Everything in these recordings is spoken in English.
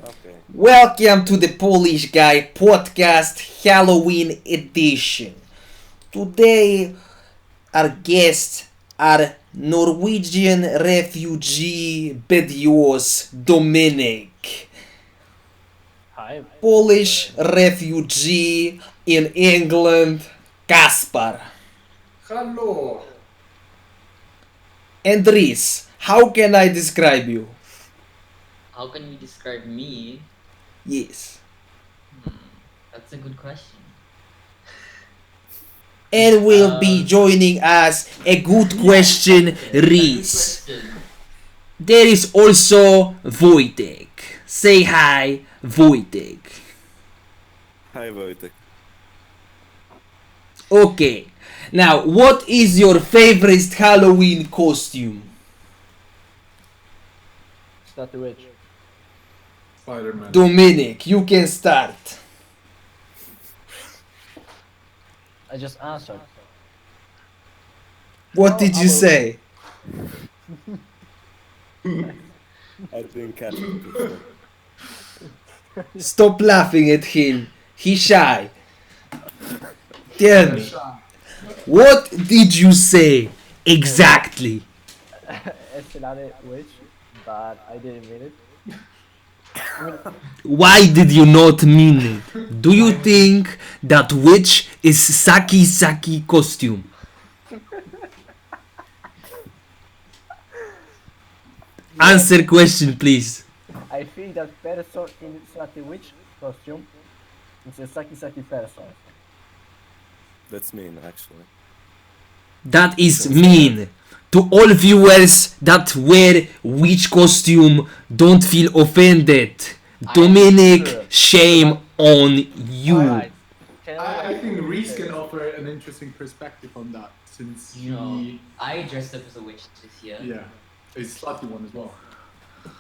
Okay. Welcome to the Polish Guy Podcast Halloween edition. Today, our guests are Norwegian refugee Bedios Dominic, Hi. Polish refugee in England Kaspar, Hello. and Rhys. How can I describe you? How can you describe me? Yes. That's a good question. And will be joining us a good question, Rhys. Good question. There is also Wojtek. Say hi, Wojtek. Hi, Wojtek. Okay. Now, what is your favorite Halloween costume? Is that the witch? Spider-Man. Dominic, you can start. I just answered. What did you say? I didn't catch it. Stop laughing at him. He's shy. Tell me, what did you say exactly? It's not a witch, but I didn't mean it. Why did you not mean it? Do you think that witch is Saki costume? Answer question, please. I think that person in Slutty Witch costume is a Saki person. That's mean, actually. That is mean. To all viewers that wear witch costume, don't feel offended. Dominic, Sure. shame on you. Alright. Can I think Rhys can offer an interesting perspective on that since You know, I dressed up as a witch this year. yeah, a slutty one as well.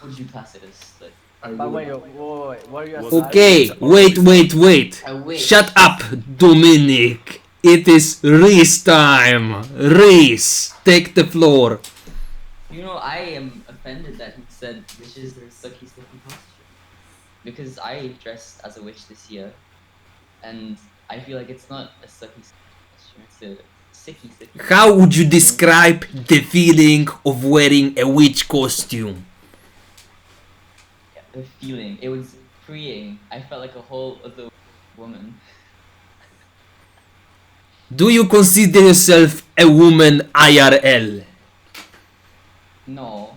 Would you class it as like But would- wait, what are you Was- asking? Okay, wait. a witch? Shut up, Dominic. It is Rhys time. Rhys, take the floor. You know, I am offended that he said witches are sucky costume. Because I dressed as a witch this year, and I feel like it's not a sucky costume. It's a sicky. How would you describe the feeling of wearing a witch costume? Yeah, the feeling? It was freeing. I felt like a whole other woman. Do you consider yourself a woman IRL? No,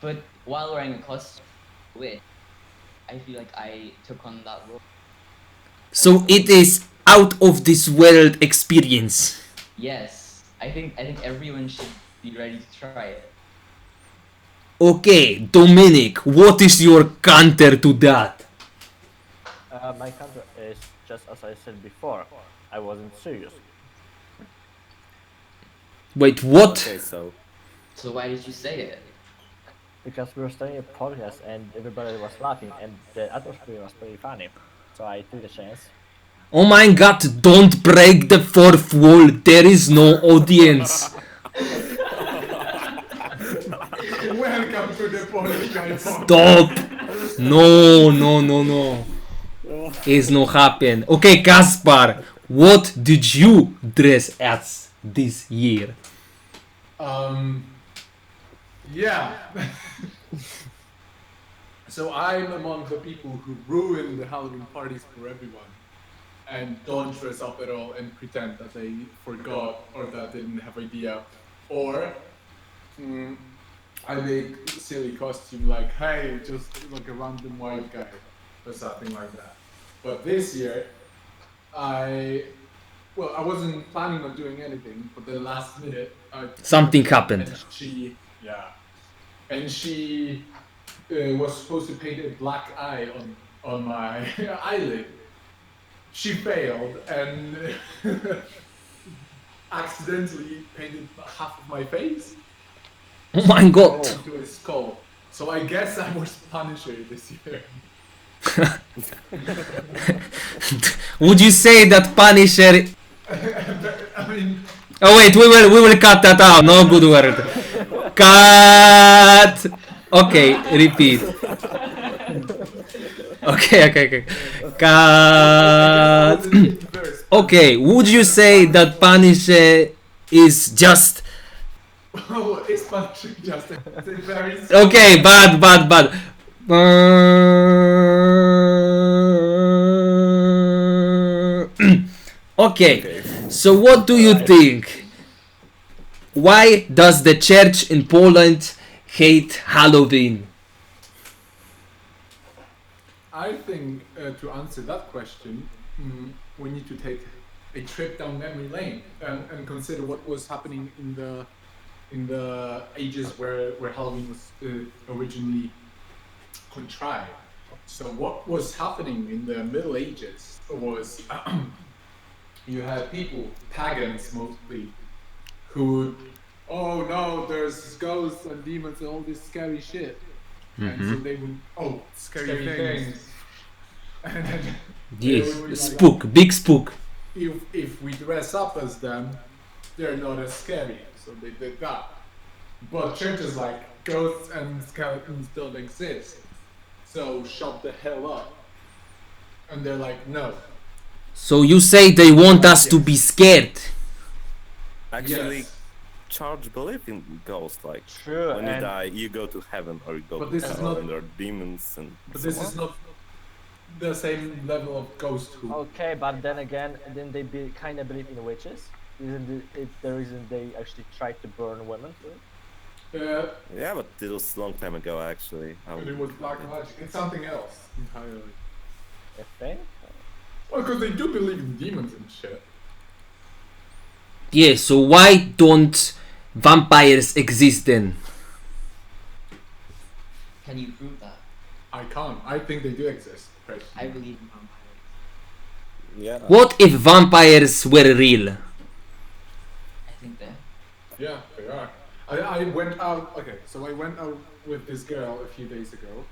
but while wearing a costume, witch, I feel like I took on that role. So it is out of this world experience. Yes, I think everyone should be ready to try it. Okay, Dominic, what is your counter to that? My counter is just as I said before. I wasn't serious. Wait, what? Okay, so So why did you say it? Because we were studying a podcast and everybody was laughing and the atmosphere was pretty funny. So I took the chance. Oh my god, don't break the fourth wall. There is no audience. Welcome to the Polish Guy Podcast. Stop. No. It's not happen. Okay, Kaspar, what did you dress as this year? Yeah. So I'm among the people who ruin the Halloween parties for everyone and don't dress up at all and pretend that they forgot or that they didn't have idea. Or I make silly costume like, hey, just like a random white guy or something like that. But this year, I wasn't planning on doing anything, but the last minute, Something happened. And she was supposed to paint a black eye on my eyelid. She failed and accidentally painted half of my face Oh my god. into a skull. So I guess I was Punisher this year. Would you say that Punisher? I mean, Oh wait, we will cut that out. No good word. Cut. Okay, repeat. Okay. Cut. Okay, would you say that Punisher is just Oh, it's Punisher just a very okay? Bad. Okay, Okay. so what do you think? Why does the church in Poland hate Halloween? I think to answer that question, we need to take a trip down memory lane and consider what was happening in the ages where Halloween was originally contrived. So what was happening in the Middle Ages was you had people, pagans mostly, who, oh no, there's ghosts and demons and all this scary shit. And so they would, oh, scary things. And then Yes, they would be like, spook, big spook. if we dress up as them, they're not as scary. So they did that. But churches like ghosts and skeletons don't exist. So shut the hell up. And they're like, no. So you say they want us to be scared? Actually, Yes. Church believe in ghosts. Like True, when you and- die, you go to heaven or you go But to this is hell, not- and there are demons and. But this so is on. not the same level of ghosthood. Okay, but then again, then they kind of believe in witches. Isn't it the reason they actually tried to burn women? Yeah, but it was a long time ago, actually. But it was black magic. It's something else entirely. I think. Well, because they do believe in demons and shit. Yeah, so why don't vampires exist then? Can you prove that? I can't. I think they do exist. Personally. I believe in vampires. Yeah. What if vampires were real? I think that. Yeah, they are. I went out. Okay, so I went out with this girl a few days ago,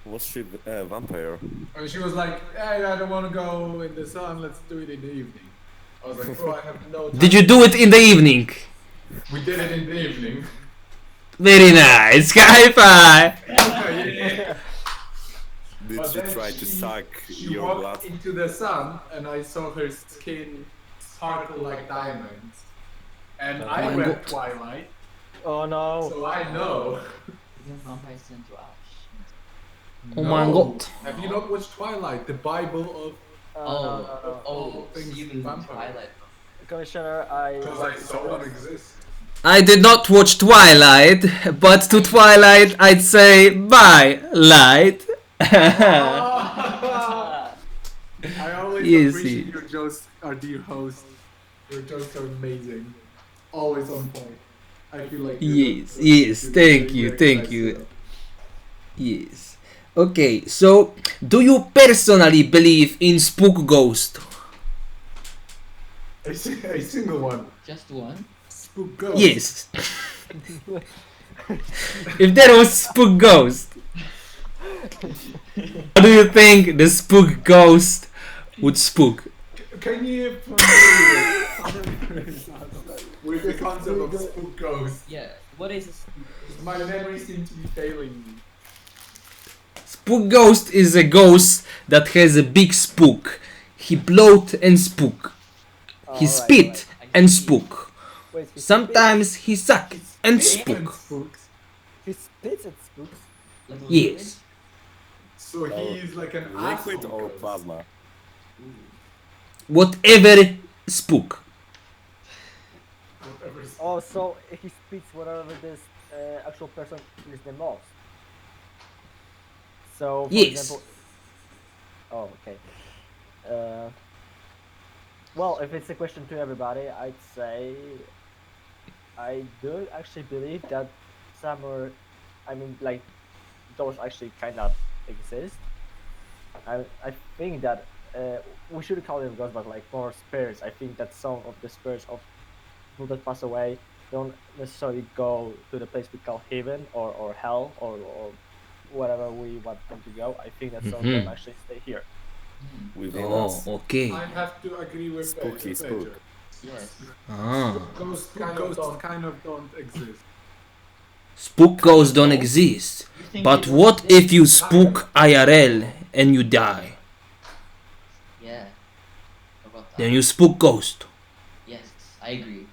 Was she a vampire? and she was like, "Hey, I don't want to go in the sun. Let's do it in the evening." I was like, "Oh, I have no time." Did you do it in the evening? We did it in the evening. Very nice, hi-fi! Yeah. Did But she then try to suck She your walked blood? into the sun, and I saw her skin sparkle like diamonds. And Oh I my read God. Twilight, Oh no! so I know. Even vampires turn to ash. Oh my God. Have you not watched Twilight, the Bible of? Oh, things you mean vampire. Twilight. Commissioner, I. Because I saw one exists. I did not watch Twilight, but to Twilight I'd say bye, light. I always Yes, appreciate yes. your jokes, our dear host. Your jokes are amazing. Always on point. I feel like Yes, thank you. Yes. Okay, so do you personally believe in spook ghost? A single one. Just one? Spook ghost. Yes. If there was spook ghost, how do you think the spook ghost would spook? Can you with the concept of spook ghost? Yeah. What is a spook? My memory seems to be failing me. Spook ghost is a ghost that has a big spook. He bloat and spook. He Alright, spit and spook. Wait, he Sometimes he suck and spook. Spooks. He spits at spooks. Like a Yes. So he's like an Liquid asshole or ghost. plasma? liquid? Whatever spook. Whatever. Oh, so he spits whatever this actual person is the most. So, for Yes. example. Oh, okay. Well, if it's a question to everybody, I'd say I do actually believe that somewhere, I mean, like those actually kind of exist. I think that we should call them ghosts, but like more spirits. I think that some of the spirits of people that pass away don't necessarily go to the place we call heaven or hell or wherever we want them to go. I think that some of them Mhm. actually stay here. Within Oh, us. okay. I have to agree with Spooky Pedro. spook. Yes. Ah. Ghosts kind of don't exist. Spook ghosts don't exist. You think But they what exist? if you spook IRL and you die. Yeah. About that. Then you spook ghost. Yes, I agree.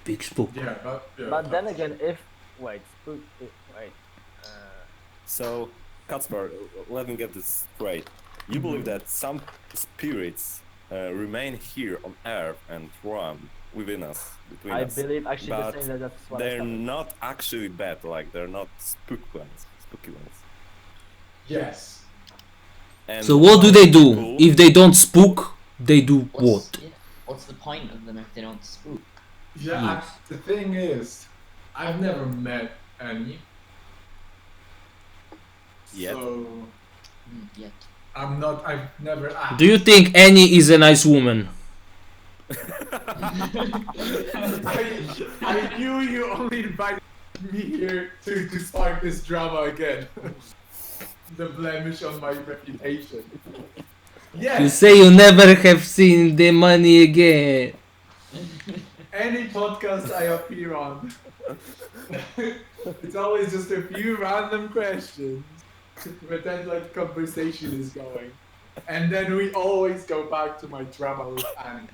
Big spook. Yeah, But then again, if wait, wait, So, Kaspar, let me get this straight. You believe that some spirits remain here on Earth and roam within us, between I us, believe actually the but same that that's what I they're started. not actually bad, like they're not spooky ones. yes. And So what do they do? people- If they don't spook, they do what? Yeah, what's the point of them if they don't spook? Yeah, Yes. the thing is, I've never met any. Yet. So Yet. I've never asked. Do you think Annie is a nice woman? I knew you only invited me here to spark this drama again. The blemish on my reputation. You Yes, say you never have seen the money again. any podcast I appear on, it's always just a few random questions, but then like conversation is going, and then we always go back to my drama with Annie.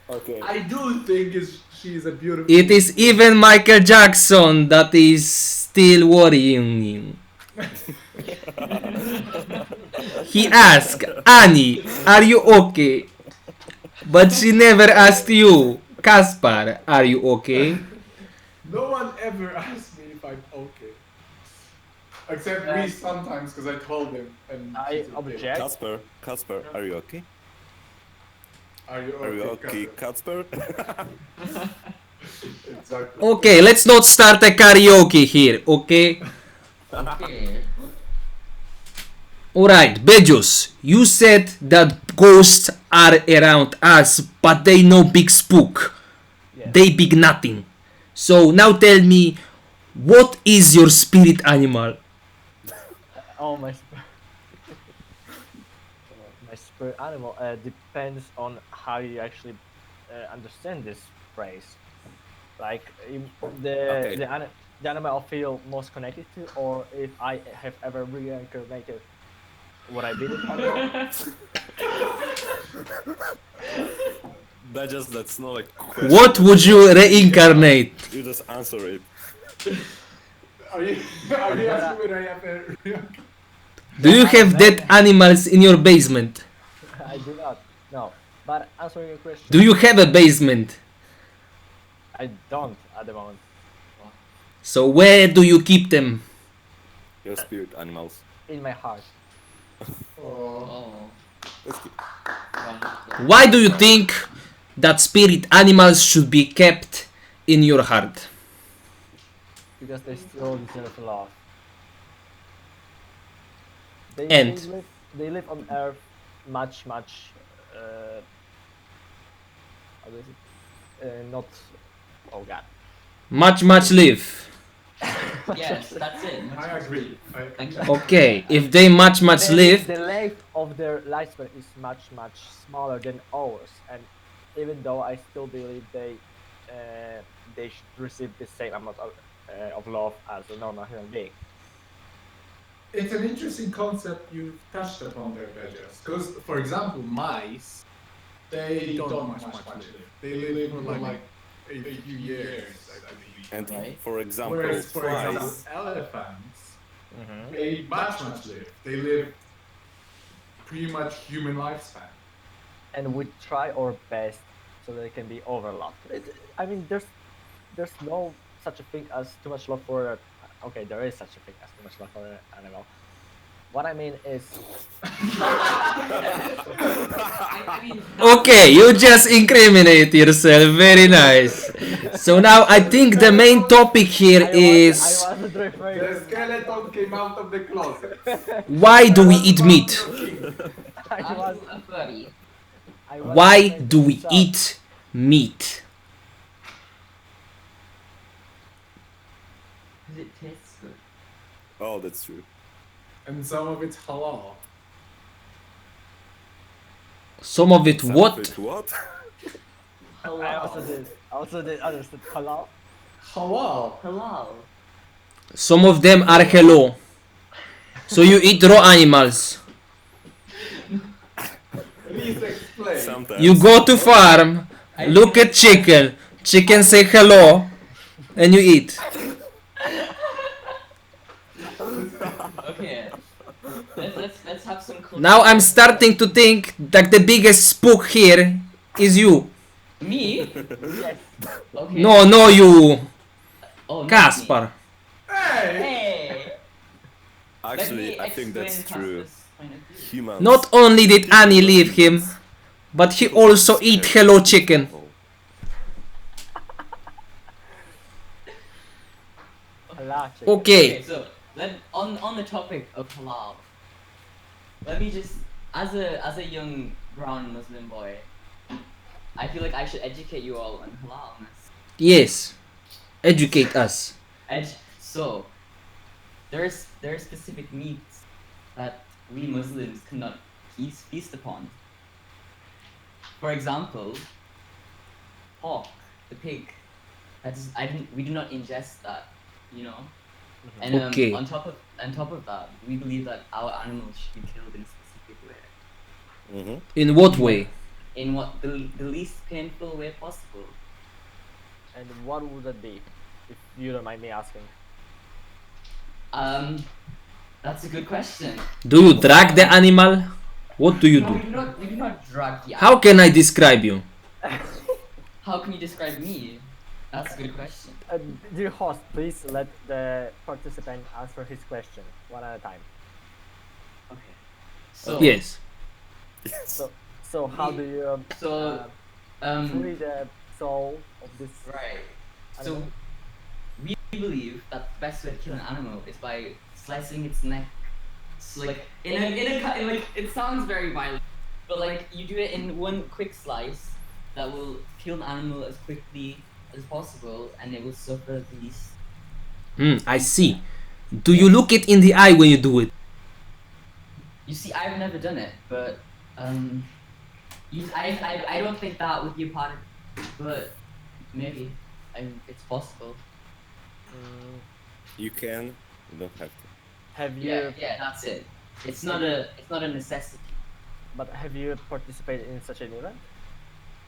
Okay. I do think she is a beautiful. It is even Michael Jackson that is still worrying. He asked, Annie, are you okay? But she never asked you, Kaspar, are you okay? No one ever asked me if I'm okay. Except me sometimes, because I told him. And I he's okay. object. Kaspar, are you okay? Are you okay? Are you okay, Kaspar? Exactly. Okay, let's not start a karaoke here, okay? Okay. Alright, Bejos, you said that ghosts are around us, but they no big spook. Yes. They big nothing. So now tell me, what is your spirit animal? Oh my my spirit animal depends on how you actually understand this phrase. Like Okay. the animal I feel most connected to, or if I have ever reincarnated, would I be the animal? That's not a question. What would you reincarnate? You just answer it. Are you asking when I have a Do you have dead animals in your basement? I do not. No. But answering your question, Do you have a basement? I don't at the moment. So where do you keep them? Your spirit animals. In my heart. Oh. Let's keep. Right. Why do you think that spirit animals should be kept in your heart? Because they still deserve love. They, And? they live on Earth much how do is it? Not. Oh god. Much live. Yes, that's it. I agree. Thank you. Okay, if they much live, The length of their lifespan is much smaller than ours, and even though I still believe they should receive the same amount of love as a normal human being. It's an interesting concept you've touched upon there, Vegas. Because, for example, mice, they don't much live. They live for like a few years, I believe. And Right. for example, Whereas, for example, flies. elephants, they much live. They live pretty much human lifespan. And we try our best so they can be overlapped. I mean, there's no such a thing as too much love for. Okay, there is such a thing as too much love for an animal. What I mean is, I mean, okay, you just incriminate yourself. Very nice. So now I think the main topic here I is wasn't referring. The skeleton came out of the closet. why do we eat meat? I I'm was. a furry. I was Why referring do to we myself. eat meat? Because it tastes good. Oh, that's true. And some of it's halal. Some of it what? What? I also did understand halal. Halal? Halal. Some of them are hello. So you eat raw animals. Please explain. Sometimes. You go to farm, look at chicken. Chicken say hello, and you eat. Okay. Let's have some cool. Now I'm starting to think that the biggest spook here is you. Me? Yes. Okay. No, you, Oh, not Kaspar. Hey! me. Hey. Let Actually, me I think that's explain true. Kaspar's point of view. Humans. Not only did Annie leave him, but he also eat hello chicken. Allah, chicken. Okay. So on the topic of halal, let me just as a young brown Muslim boy, I feel like I should educate you all on halalness. Yes. Educate us. So there are specific meats that we Muslims cannot feast upon. For example, pork, the pig. We do not ingest that, you know. And Okay. on top of that, we believe that our animals should be killed in a specific way. Mm-hmm. In what way? In what the least painful way possible. And what would that be, if you don't mind me asking? That's a good question. Do you drag the animal? What do you No, do? we do not drag the How can I describe you? How can you describe me? That's a good question. Dear host, please let the participant answer his question one at a time. Okay. So Yes. So how do you So free the soul of this right. So animal? we believe that the best way to kill an animal is by slicing its neck. Like like it sounds very violent, but like you do it in one quick slice that will kill the animal as quickly as possible, and it will suffer the least. I see. Do you look it in the eye when you do it? You see, I've never done it, but I don't think that would be a part of it, but maybe it's possible. Mm, You can, you don't have to. have you Yeah, that's it. It's not a necessity. but have you participated in such an event?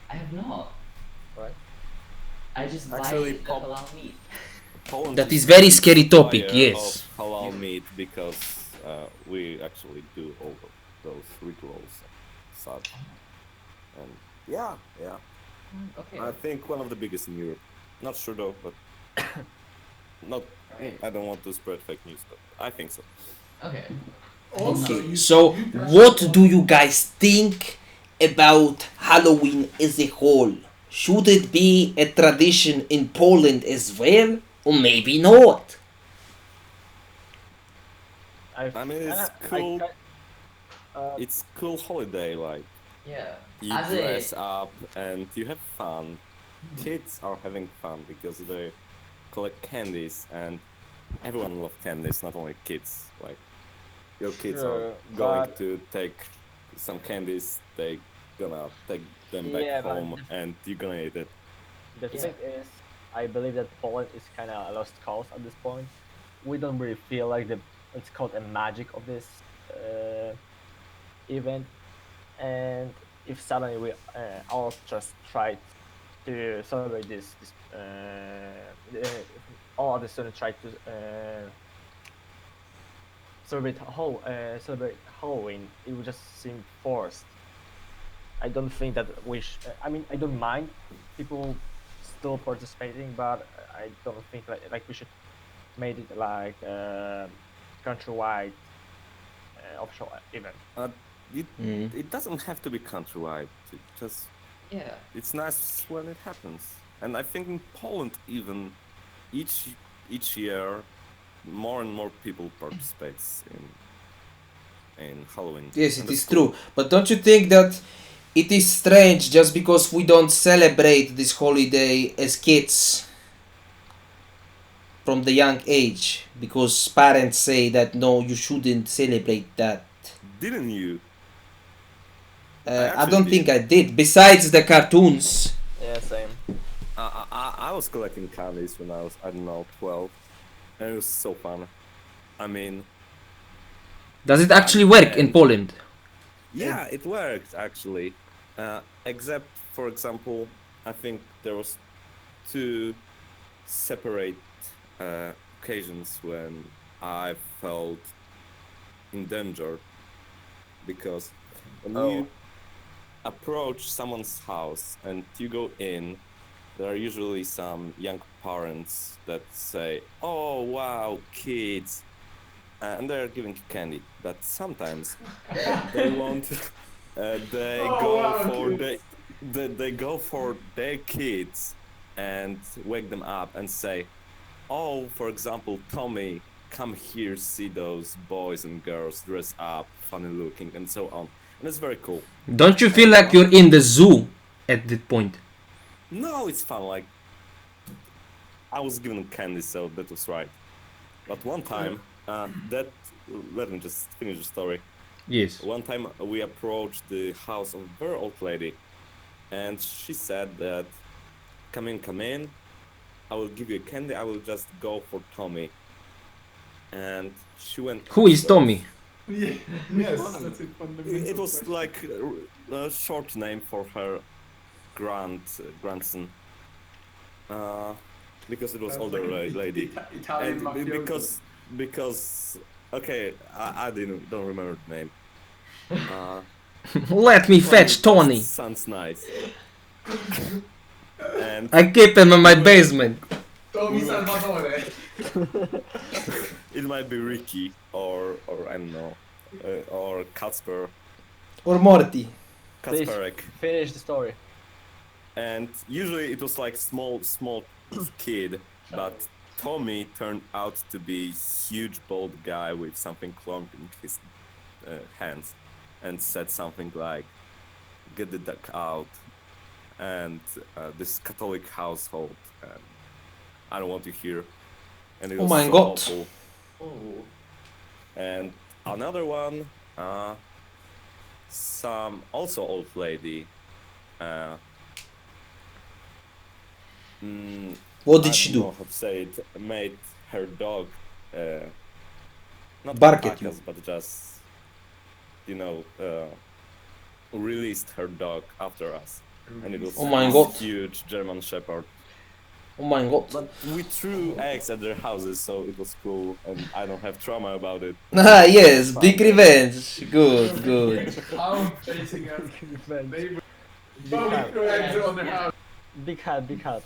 I have not. Right. I just Actually, buy the Pop- halal meat. Poland That is very scary topic, fire yes. of halal meat because we actually do all of those rituals and such. And yeah. Okay. I think one of the biggest in Europe. Not sure though, but not. Right. I don't want to spread fake news, but I think so. Okay. Also, Okay, you- so you touched what upon- do you guys think about Halloween as a whole? Should it be a tradition in Poland as well? Or maybe not? I mean, it's cool. It's cool holiday, like Yeah. you As dress a up and you have fun. Kids are having fun because they collect candies and everyone loves candies, not only kids. Like your kids Sure, are going but- to take some candies, they gonna take them back Yeah, but home and you're gonna eat it. The Yeah. thing is, I believe that Poland is kind of a lost cause at this point. We don't really feel like it's called a magic of this event, and if suddenly we all just try to celebrate this all of the students try to celebrate Halloween, it would just seem forced. I don't think that I mean, I don't mind people still participating, but I don't think like we should made it like countrywide official event. It doesn't have to be countrywide. It just yeah. it's nice when it happens. And I think in Poland even each year more and more people participates in Halloween. Yes, And it that's is cool. true. But don't you think that it is strange just because we don't celebrate this holiday as kids from the young age? Because parents say that no, you shouldn't celebrate that. Didn't you? I actually don't did. think I did. Besides the cartoons. Yeah, same. I was collecting candies when I was, I don't know, 12. And it was so fun. I mean, Does it actually work in And- Poland? Yeah, it worked actually. Except, for example, I think there was two separate occasions when I felt endangered because when you approach someone's house and you go in, there are usually some young parents that say, "Oh wow, kids," and they're giving you candy. But sometimes they want, they Oh, go wow, for kids. they go for their kids and wake them up and say, "Oh, for example, Tommy, come here, see those boys and girls dress up, funny looking, and so on." And it's very cool. Don't you feel like you're in the zoo at that point? No, it's fun. Like, I was given candy, so that was right. But one time, let me just finish the story. Yes. One time we approached the house of a very old lady, and she said that, come in, I will give you a candy, I will just go for Tommy." And she went Who is upstairs. Tommy? Yeah, yes, that's a fundamental It was question. like a short name for her grandson. Because it was That's older like an lady. Italian And mafioso. because okay, I don't remember the name. Let me fetch Tony. Sounds nice. And I keep him in my basement. Tommy we were- Salvatore. it might be Ricky or I don't know, or Kacper, Or Morty. Kacperek. Finish the story. And usually it was like small kid, but Tommy turned out to be huge bald guy with something clumped in his hands, and said something like, "Get the duck out," and this Catholic household, and I don't want to hear. And it Oh was my so God. awful. Oh. And another one, some also old lady. What did I she don't do? know how to say it. Made her dog, not Bark at attack you. us, but just, released her dog after us, and it was Oh my this God. huge German Shepherd. Oh my god. We threw eggs at their houses, so it was cool, and I don't have trauma about it. Ah, yes, big revenge. Good, good. Hound chasing us. Revenge. Neighbor. Big Oh, we hat. threw eggs on their house. Big hat, big hat.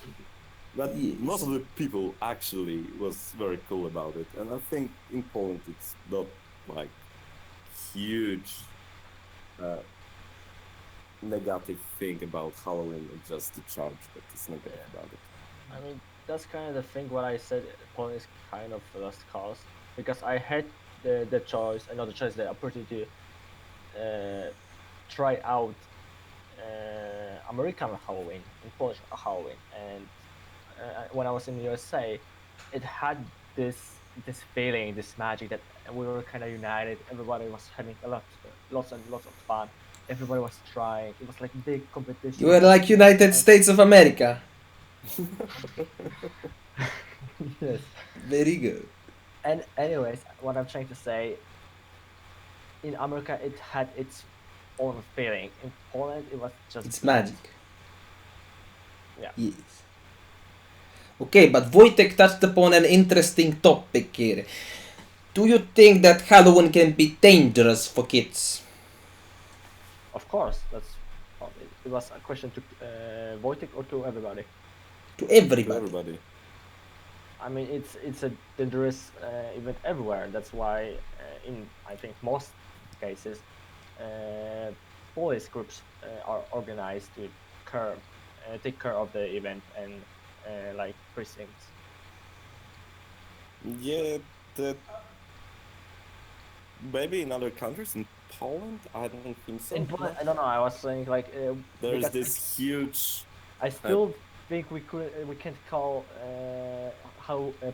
But Yes. most of the people actually was very cool about it, and I think in Poland it's not like huge negative thing about Halloween. It's just the charge that is negative about it. I mean, that's kind of the thing what I said. Poland is kind of a lost cause because I had the choice, not the choice, the opportunity to try out American Halloween and Polish Halloween, and when I was in the USA, it had this feeling, this magic that we were kind of united. Everybody was having lots and lots of fun. Everybody was trying. It was like big competition. You were like United States of America. Yes. Very good. And anyways, what I'm trying to say, in America it had its own feeling. In Poland it was just It's magic. Yeah. Yes. Okay, but Wojtek touched upon an interesting topic here. Do you think that Halloween can be dangerous for kids? Of course, it was a question to Wojtek or to everybody. To To everybody. everybody. I mean, it's a dangerous event everywhere. That's why, in I think most cases, police groups are organized to take care of the event and like precincts. Yeah, that maybe in other countries. In Poland, I don't think so. In Poland, I don't know. I was saying like There's because this huge I still think we can't call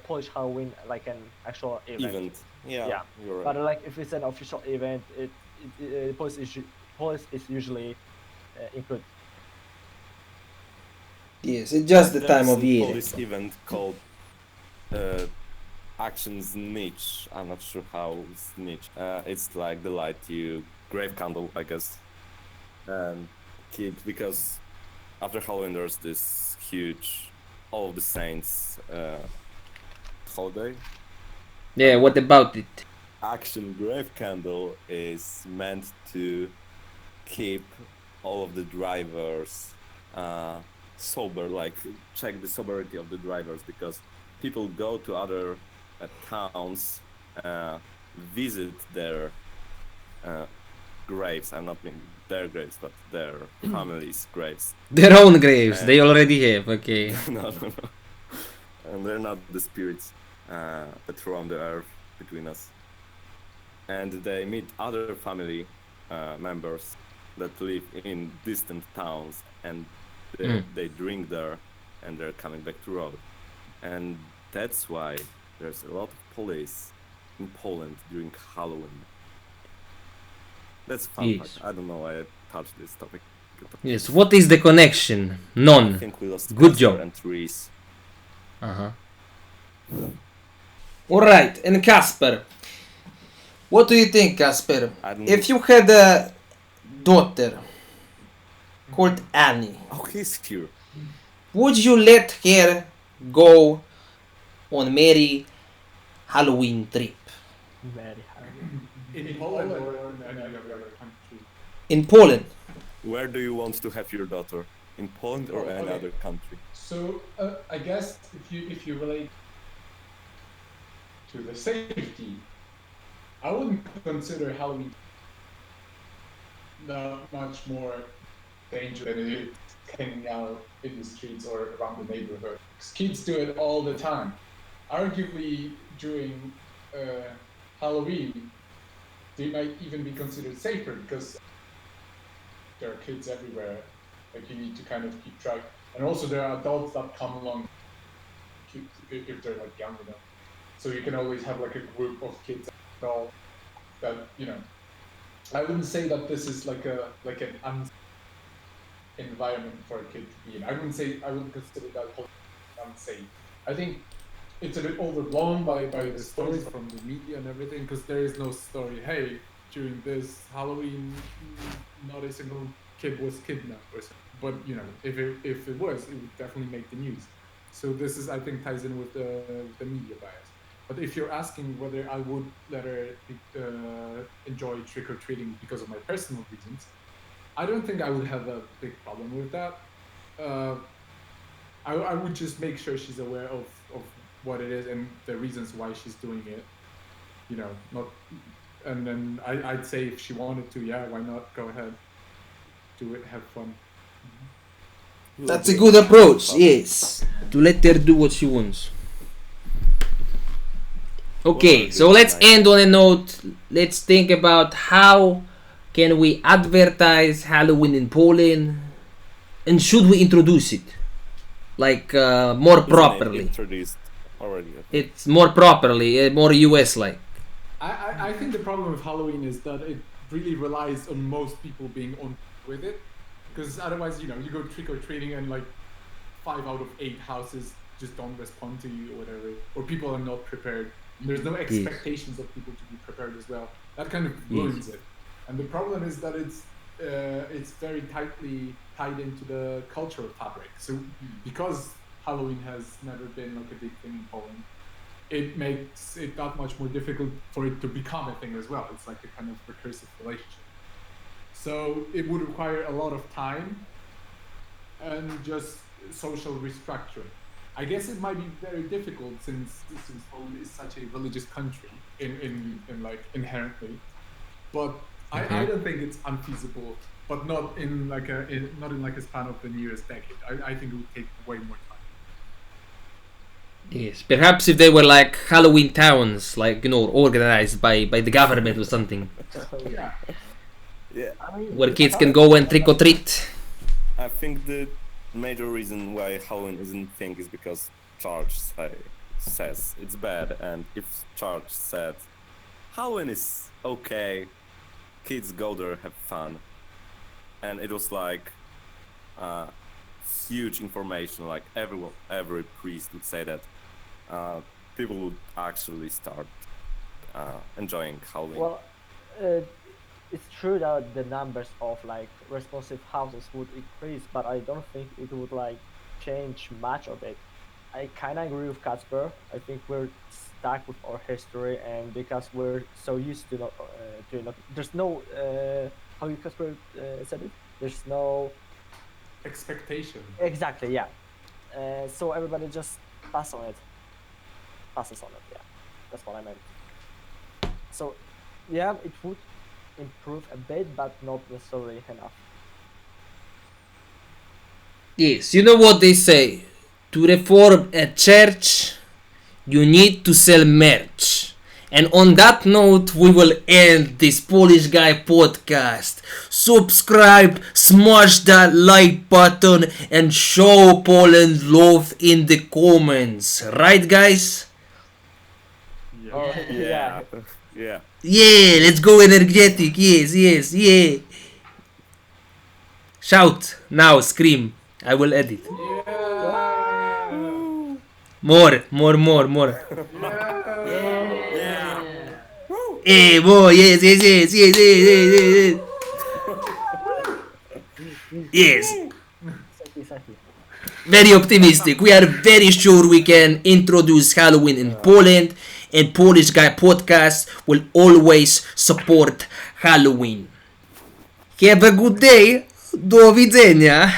Polish Halloween like an actual event. Yeah, Yeah, you're but right. like if it's an official event, police is usually included. Yes, it's just the There's time of a year. Polish event called actions niche. I'm not sure how it's niche. It's like the light you grave candle, I guess, and keep because after Halloween there's this huge All of the Saints holiday. Yeah, what about it? Action grave candle is meant to keep all of the drivers sober, like check the sobriety of the drivers because people go to other towns, visit their graves. I'm not mean their graves, but their families' graves. Their own graves, they already have, okay. No. And they're not the spirits that roam the earth between us. And they meet other family members that live in distant towns, and they drink there, and they're coming back to road. And that's why there's a lot of police in Poland during Halloween. That's a fun Yes. fact. I don't know why I touched this topic. Yes, what is the connection? I None. think we lost Good Casper job. and Reese. Uh-huh. Alright, and Casper. What do you think, Casper? I don't If you had a daughter called Annie, Oh, he's here. would you let her go on merry Halloween trip? Very hard. In Poland or in any other country? In Poland? Where do you want to have your daughter? In Poland or any Okay. other country? So I guess if you relate to the safety, I wouldn't consider Halloween that much more dangerous than it is hanging out in the streets or around the neighborhood. 'Cause kids do it all the time. Arguably during Halloween, they might even be considered safer because there are kids everywhere. Like you need to kind of keep track. And also there are adults that come along if they're like young enough. So you can always have like a group of kids that I wouldn't say that this is like an environment for a kid to be in. I wouldn't consider that whole unsafe. I think it's a bit overblown by the stories from the media and everything because there is no story. Hey, during this Halloween, not a single kid was kidnapped or something. But if it was, it would definitely make the news. So this is, I think, ties in with the media bias. But if you're asking whether I would let her enjoy trick or treating because of my personal reasons, I don't think I would have a big problem with that. I would just make sure she's aware of what it is and the reasons why she's doing it. And then I'd say if she wanted to, yeah, why not? Go ahead, do it, have fun. That's a good approach, yes. To let her do what she wants. Okay, so let's end on a note. Let's think about how can we advertise Halloween in Poland, and should we introduce it like more properly? Introduced already. It's more properly, more US-like. I think the problem with Halloween is that it really relies on most people being on with it, because otherwise, you go trick or treating and like 5 out of 8 houses just don't respond to you or whatever, or people are not prepared. There's no expectations of people to be prepared as well. That kind of ruins it. And the problem is that it's very tightly tied into the cultural fabric. So because Halloween has never been like a big thing in Poland, it makes it that much more difficult for it to become a thing as well. It's like a kind of recursive relationship. So it would require a lot of time and just social restructuring. I guess it might be very difficult since Poland is such a religious country in like inherently, but I don't think it's unfeasible, but not in like a span of the nearest decade. I think it would take way more time. Yes, perhaps if they were like Halloween towns, like organized by the government or something, Yeah. Yeah, I mean, where kids can go and trick or treat. I think the major reason why Halloween isn't a thing is because church says it's bad, and if church said Halloween is okay, kids go there, have fun, and it was like huge information, like every priest would say that people would actually start enjoying Halloween. Well, it's true that the numbers of like responsive houses would increase, but I don't think it would like change much of it. I kind of agree with Casper. I think we're stuck with our history, and because we're so used to not, there's no how you Casper said it. There's no Expectation. exactly, yeah. So everybody just passes on it. Yeah, that's what I meant. So, yeah, it would improve a bit, but not necessarily enough. Yes, you know what they say. To reform a church, you need to sell merch. And on that note, we will end this Polish Guy podcast. Subscribe, smash that like button, and show Poland love in the comments. Right, guys? Yeah. Oh, Yeah. Yeah. Yeah, let's go energetic. Yes, yes, yeah. Shout, now, scream. I will edit. More. Hey, boy, yes. Yes. Exactly. Very optimistic. We are very sure we can introduce Halloween in Poland, and Polish Guy Podcast will always support Halloween. Have a good day. Do widzenia.